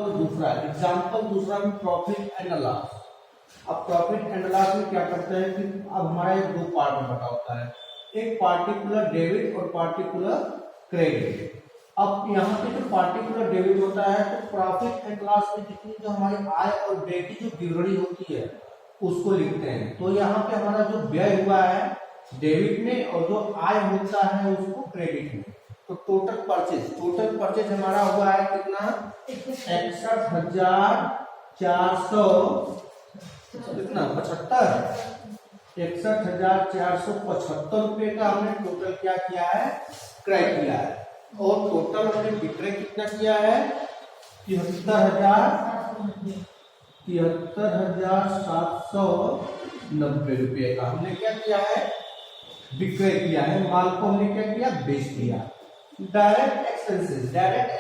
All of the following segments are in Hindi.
एग्जाम्पल दूसरा में प्रॉफिट एंड लॉस। अब प्रॉफिट एंड लॉस में क्या करते हैं कि अब हमारा ये दो पार्ट में बटा होता है, एक पार्टिकुलर डेबिट और पार्टिकुलर क्रेडिट। अब यहाँ पे जो पार्टिकुलर डेबिट होता है तो प्रॉफिट एंड लॉस में जितनी जो हमारी आय और व्यय की जो विवरणी होती है उसको लिखते हैं। तो यहाँ पे हमारा जो व्यय हुआ है डेबिट में और जो आय होता है उसको क्रेडिट में। तो टोटल परचेज हमारा हुआ है कितना, 61,400 कितना 61,475 रुपए का हमने टोटल क्या किया है, क्रय किया है। और टोटल हमने विक्रय कितना किया है, 73,790 रुपए का हमने क्या किया है, विक्रय किया है। माल को हमने क्या किया, बेच दिया। डायरेक्ट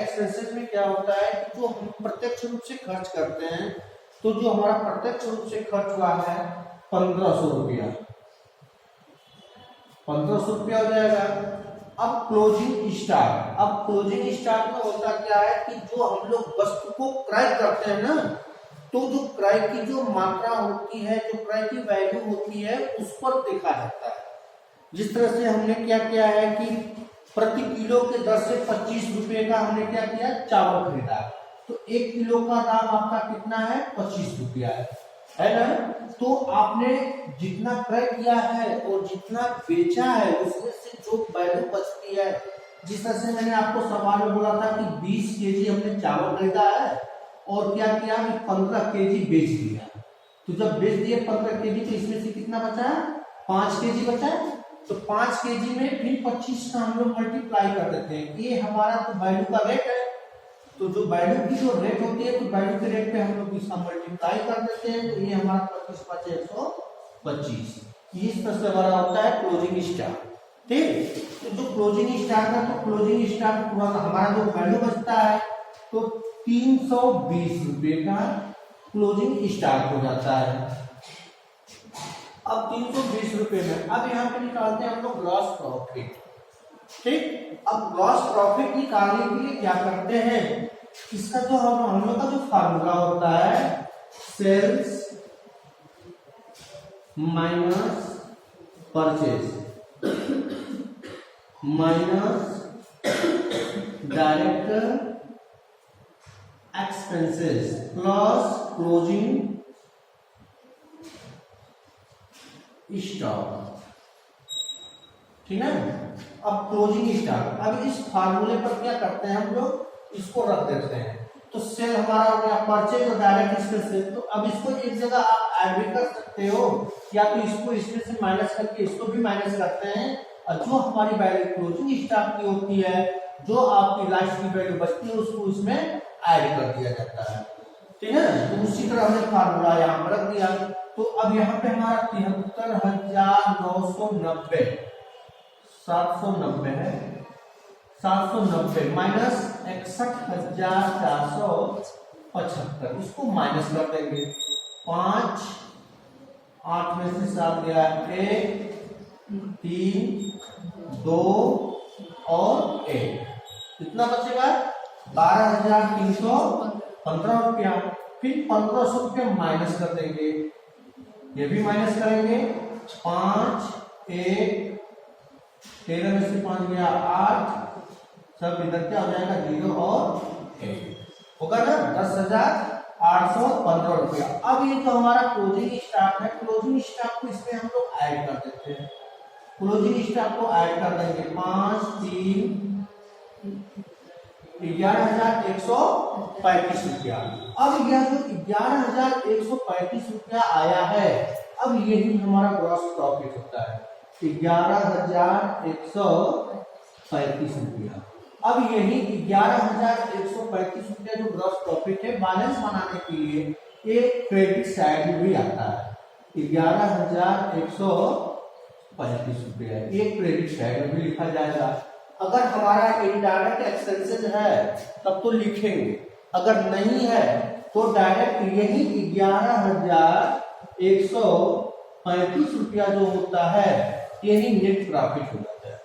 एक्सपेंसेस में क्या होता है कि जो हम प्रत्यक्ष रूप से खर्च करते हैं, तो जो हमारा प्रत्यक्ष रूप से खर्च हुआ है 1500 रुपया, 1500 रुपया हो जाएगा। अब क्लोजिंग स्टॉक में होता क्या है कि जो हम लोग वस्तु को क्रय करते हैं ना, तो जो क्रय की जो मात्रा होती है, जो क्रय की वैल्यू होती है, उस पर देखा जाता है। जिस तरह से हमने क्या किया है कि प्रति किलो के दर से 25 रुपए का हमने क्या किया, चावल खरीदा, तो 1 किलो का दाम आपका कितना है, 25 रुपया है ना। तो आपने जितना क्रय किया है और जितना बेचा है उसमें से जो वैल्यू बचती है, जिस तरह से मैंने आपको सवाल में बोला था कि 20 केजी हमने चावल खरीदा है और क्या किया, 15 केजी बेच दिया। तो जब बेच दिए 15 केजी तो इसमें से कितना बचा, 5 केजी बचा है। तो 5 केजी में फिर 25 का हम लोग मल्टीप्लाई कर देते हैं, ये हमारा तो वैल्यू का रेट है। तो जो वैल्यू की जो रेट होती है, तो वैल्यू के रेट पे हम लोग इसका मल्टीप्लाई कर देते हैं, तो ये हमारा 25 बचे 125। इस तरह से हमारा होता है क्लोजिंग स्टॉक। ठीक, तो जो क्लोजिंग स्टॉक है, तो क्लोजिंग स्टॉक हमारा जो वैल्यू बचता है तो 320 रुपए का क्लोजिंग स्टॉक हो जाता है। अब 320 रुपए में अब यहाँ पे निकालते हैं हम लोग ग्रॉस प्रॉफिट। ठीक, अब ग्रॉस प्रॉफिट निकालने के लिए क्या करते हैं, इसका जो हम लोग का जो फार्मूला होता है, sales minus purchase minus direct expenses plus closing stock. ठीक है, अब क्लोजिंग स्टॉक, अब इस फार्मूले पर क्या करते हैं हम लोग, इसको रख देते हैं। तो सेल हमारा हो गया परचेज और डायरेक्ट एक्सपेंसेस। तो अब इसको एक जगह आप ऐड भी कर सकते हो, या तो इसको इसमें से माइनस करके इसको भी माइनस करते हैं, और जो हमारी वैल्यू क्लोजिंग स्टॉक की होती है, जो आपकी लास्ट की वैल्यू बचती है, उसको इसमें ऐड कर दिया जाता है। ठीक है, तो उसी तरह हमने फार्मूला यहाँ पर रख दिया। तो अब यहाँ पे हमारा 73,990 790 है, 790 माइनस 61,475, इसको माइनस कर देंगे। 5 8 में से 7 गया, 1 3 2 और 1, कितना बचेगा, 12,315 रुपया। फिर 1500 रुपया माइनस कर देंगे, ये भी माइनस करेंगे। 5 1 13 में से 5 गया 8, सब इधर क्या हो जाएगा, 0 और 1 होगा ना, 10,815 रुपया। अब ये जो हमारा क्लोजिंग स्टॉक है, क्लोजिंग स्टॉक को इसमें हम लोग ऐड कर देते हैं। क्लोजिंग स्टॉक को ऐड कर देंगे, 5 3 11,135 रुपया। अब यह जो 11,135 रुपया आया है, अब यही हमारा ग्रॉस प्रॉफिट होता है, 11,135 रुपया। अब यही 11,135 रुपया जो ग्रॉस प्रॉफिट है, बैलेंस बनाने के लिए एक क्रेडिट साइड में भी आता है। 11,135 रुपया एक क्रेडिट साइड में भी लिखा जाएगा। अगर हमारा इनडायरेक्ट एक्सपेंसेस है तब तो लिखेंगे, अगर नहीं है तो डायरेक्ट यही 11,135 रुपया जो होता है, यही नेट प्रॉफिट हो जाता है।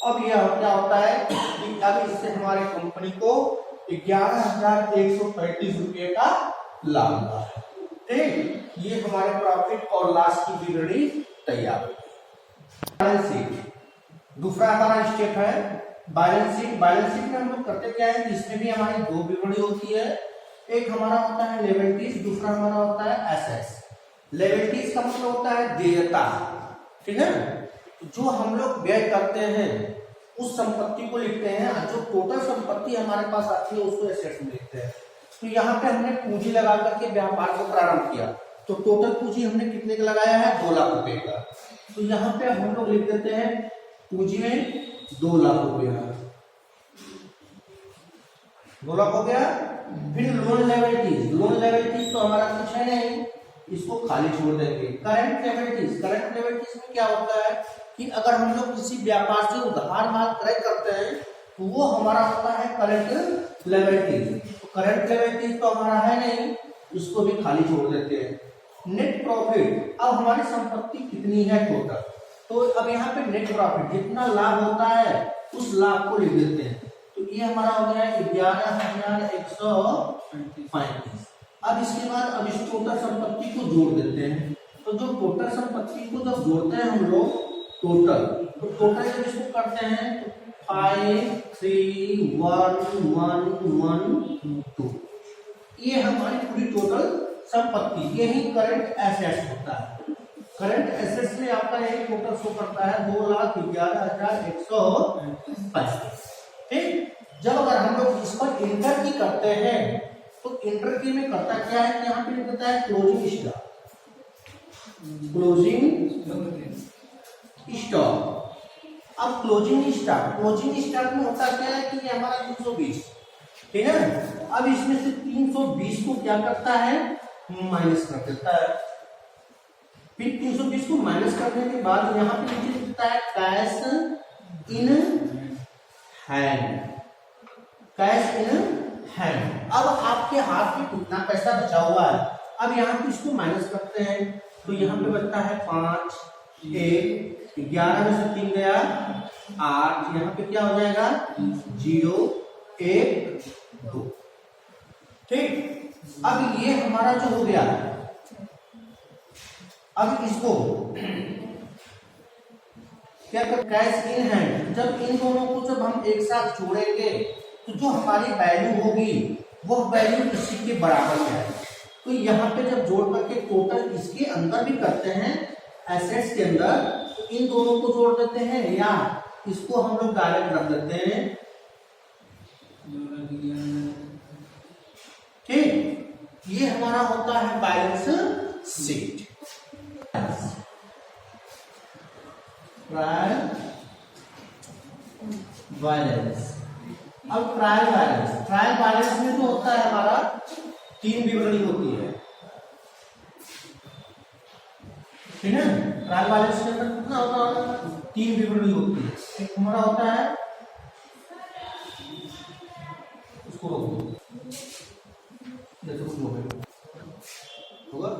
अब यह क्या होता है कि अब इससे हमारे कंपनी को 11,135 रुपये का लाभ हुआ है। ठीक, ये हमारे प्रॉफिट और लॉस की विवरणी तैयार हो गई। बैलेंस शीट दूसरा हमारा स्टेप है बैलेंस शीट। बैलेंस शीट में हम लोग करते क्या है, इसमें भी हमारी दो विवरणी होती है। एक हमारा होता है लिएबिलिटीज, दूसरा हमारा होता है एसेट्स। लिएबिलिटीज का मतलब होता है देयता, ठीक है, जो हम लोग व्यय करते हैं उस संपत्ति को लिखते हैं, और जो टोटल संपत्ति हमारे पास आती है उसको एसेट्स में लिखते हैं। तो यहाँ पे हमने पूंजी लगा करके व्यापार को प्रारंभ किया, तो टोटल पूंजी हमने कितने का लगाया है, 2 लाख रुपए का। तो यहाँ पे हम लोग लिख देते हैं पूंजी में 2 लाख रुपया, 2 लाख हो गया। फिर लोन लिएबिलिटीज, लोन लिएबिलिटीज तो हमारा कुछ है नहीं, इसको खाली छोड़ देंगे। करंट लिएबिलिटीज, करंट लिएबिलिटीज में क्या होता है कि अगर हम लोग किसी व्यापार से उधार माल क्रय करते हैं तो वो हमारा होता है करंट लिएबिलिटीज। तो करंट लिएबिलिटीज तो हमारा है नहीं, इसको भी खाली छोड़ देते हैं। नेट प्रॉफिट, अब हमारी संपत्ति कितनी है टोटल, तो अब यहाँ पे नेट प्रॉफिट जितना लाभ होता है उस लाभ को लिख देते हैं। तो ये हमारा हो गया 11,135। अब इसके बाद अब इस टोटल संपत्ति को जोड़ देते हैं। तो जो टोटल संपत्ति को जब जोड़ते हैं हम लोग टोटल, तो टोटल जब इसको करते हैं तो 5311112, ये हमारी पूरी टोटल संपत्ति, यही करंट एसेट्स होता है। करंट एसेट्स में आपका यही टोटल शो करता है 2,11,135। ठीक, जब अगर हम लोग इस पर इंटर की करते हैं तो इंटर की में करता क्या है कि यहाँ पे लिखता है क्लोजिंग स्टॉक, क्लोजिंग स्टॉक। अब क्लोजिंग स्टॉक में होता क्या है कि ये हमारा 320, ठीक है। अब इसमें से 320 को क्या करता है, माइनस कर देता है। फिर 320 को माइनस करने के बाद यहाँ पे नीचे लिखता है cash in hand, cash in hand. अब आपके हाथ में कितना पैसा बचा हुआ है, अब यहाँ पे इसको माइनस करते हैं तो यहाँ पे बचता है 5, 1, 11 में से 3 गया 8, यहाँ पे क्या हो जाएगा 0, 1, 2। ठीक, अब ये हमारा जो हो गया, अब इसको क्या कर, कैश इन हैंड, जब इन दोनों को जब हम एक साथ जोड़ेंगे तो जो हमारी वैल्यू होगी वो वैल्यू इसी के बराबर में है। तो यहाँ पे जब जोड़ करके टोटल इसके अंदर भी करते हैं एसेट्स के अंदर, तो इन दोनों को जोड़ देते हैं या इसको हम लोग डायरेक्ट रख देते हैं। ठीक, ये हमारा होता है बैलेंस शीट। ट्रायल बैलेंस, अब ट्रायल बैलेंस में जो होता है हमारा 3 विवरणी होती है, ठीक है। ट्रायल बैलेंस के अंदर कितना होता है, 3 विवरणी होती है। एक हमारा होता है, उसको रोक दो, होगा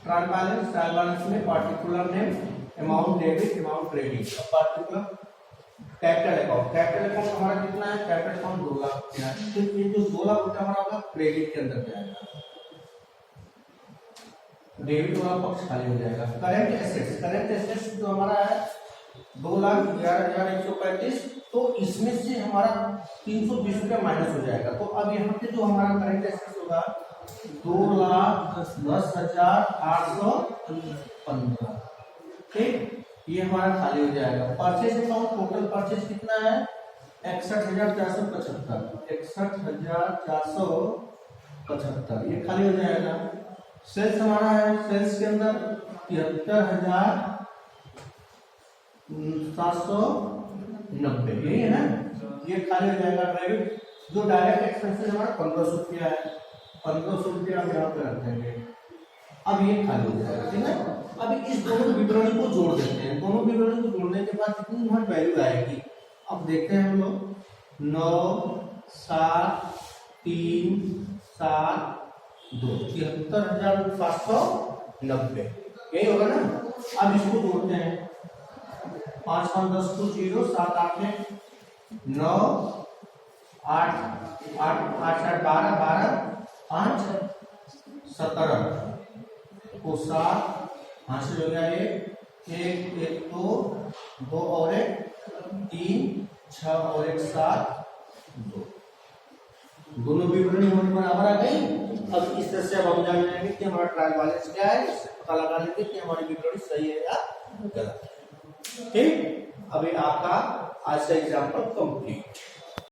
ट्रायल बैलेंस में particular name, amount debit, amount credit. Particular capital account हमारा कितना है, कैपिटल अकाउंट 2 लाख रुपया है, तो ये जो 2 लाख रुपया हमारा होगा क्रेडिट के अंदर जाएगा, डेबिट वाला पक्ष खाली हो जाएगा। करंट एसेट्स जो हमारा है 2,11,135, तो इसमें से हमारा 320 रुपया माइनस हो जाएगा। तो अब यहाँ पे जो हमारा करंट एसेट्स होगा 2,10,815। ठीक, ये हमारा खाली हो जाएगा। परचेज अकाउंट, टोटल परचेज कितना है 61,475, 61,475, ये खाली हो जाएगा। सेल्स हमारा है, सेल्स के अंदर 73,790, यही है ना, ये खाली हो जाएगा। डेबिट जो डायरेक्ट एक्सपेंसेस हमारा 1500 रुपया है, 1500 रुपया हम यहाँ पे रख देंगे। अब ये खाली हो जाएगा, ठीक है। अब इस दोनों विवरणी को जोड़ देते हैं। दोनों विवरणी को जोड़ने के बाद कितनी हमारी वैल्यू आएगी, अब देखते हैं हम लोग 9,7,3,7,2, 73,790, यही होगा ना। अब इसको जोड़ते हैं, 5 5 10 को 0, 7 8 9, 8 8 8 8 12 12 5 17 को 7 हासिल हो गया। एक एक दो और एक 3 6 और एक 7 2। दोनों विवरणी हमारे बराबर आ गई। अब इस तरह से अब हम जान जाएंगे कि हमारा ट्रायल बैलेंस क्या है, इससे पता लगा लेंगे कि हमारी विवरणी सही है या गलत है। ठीक, अभी आपका आज का एग्जाम्पल कंप्लीट।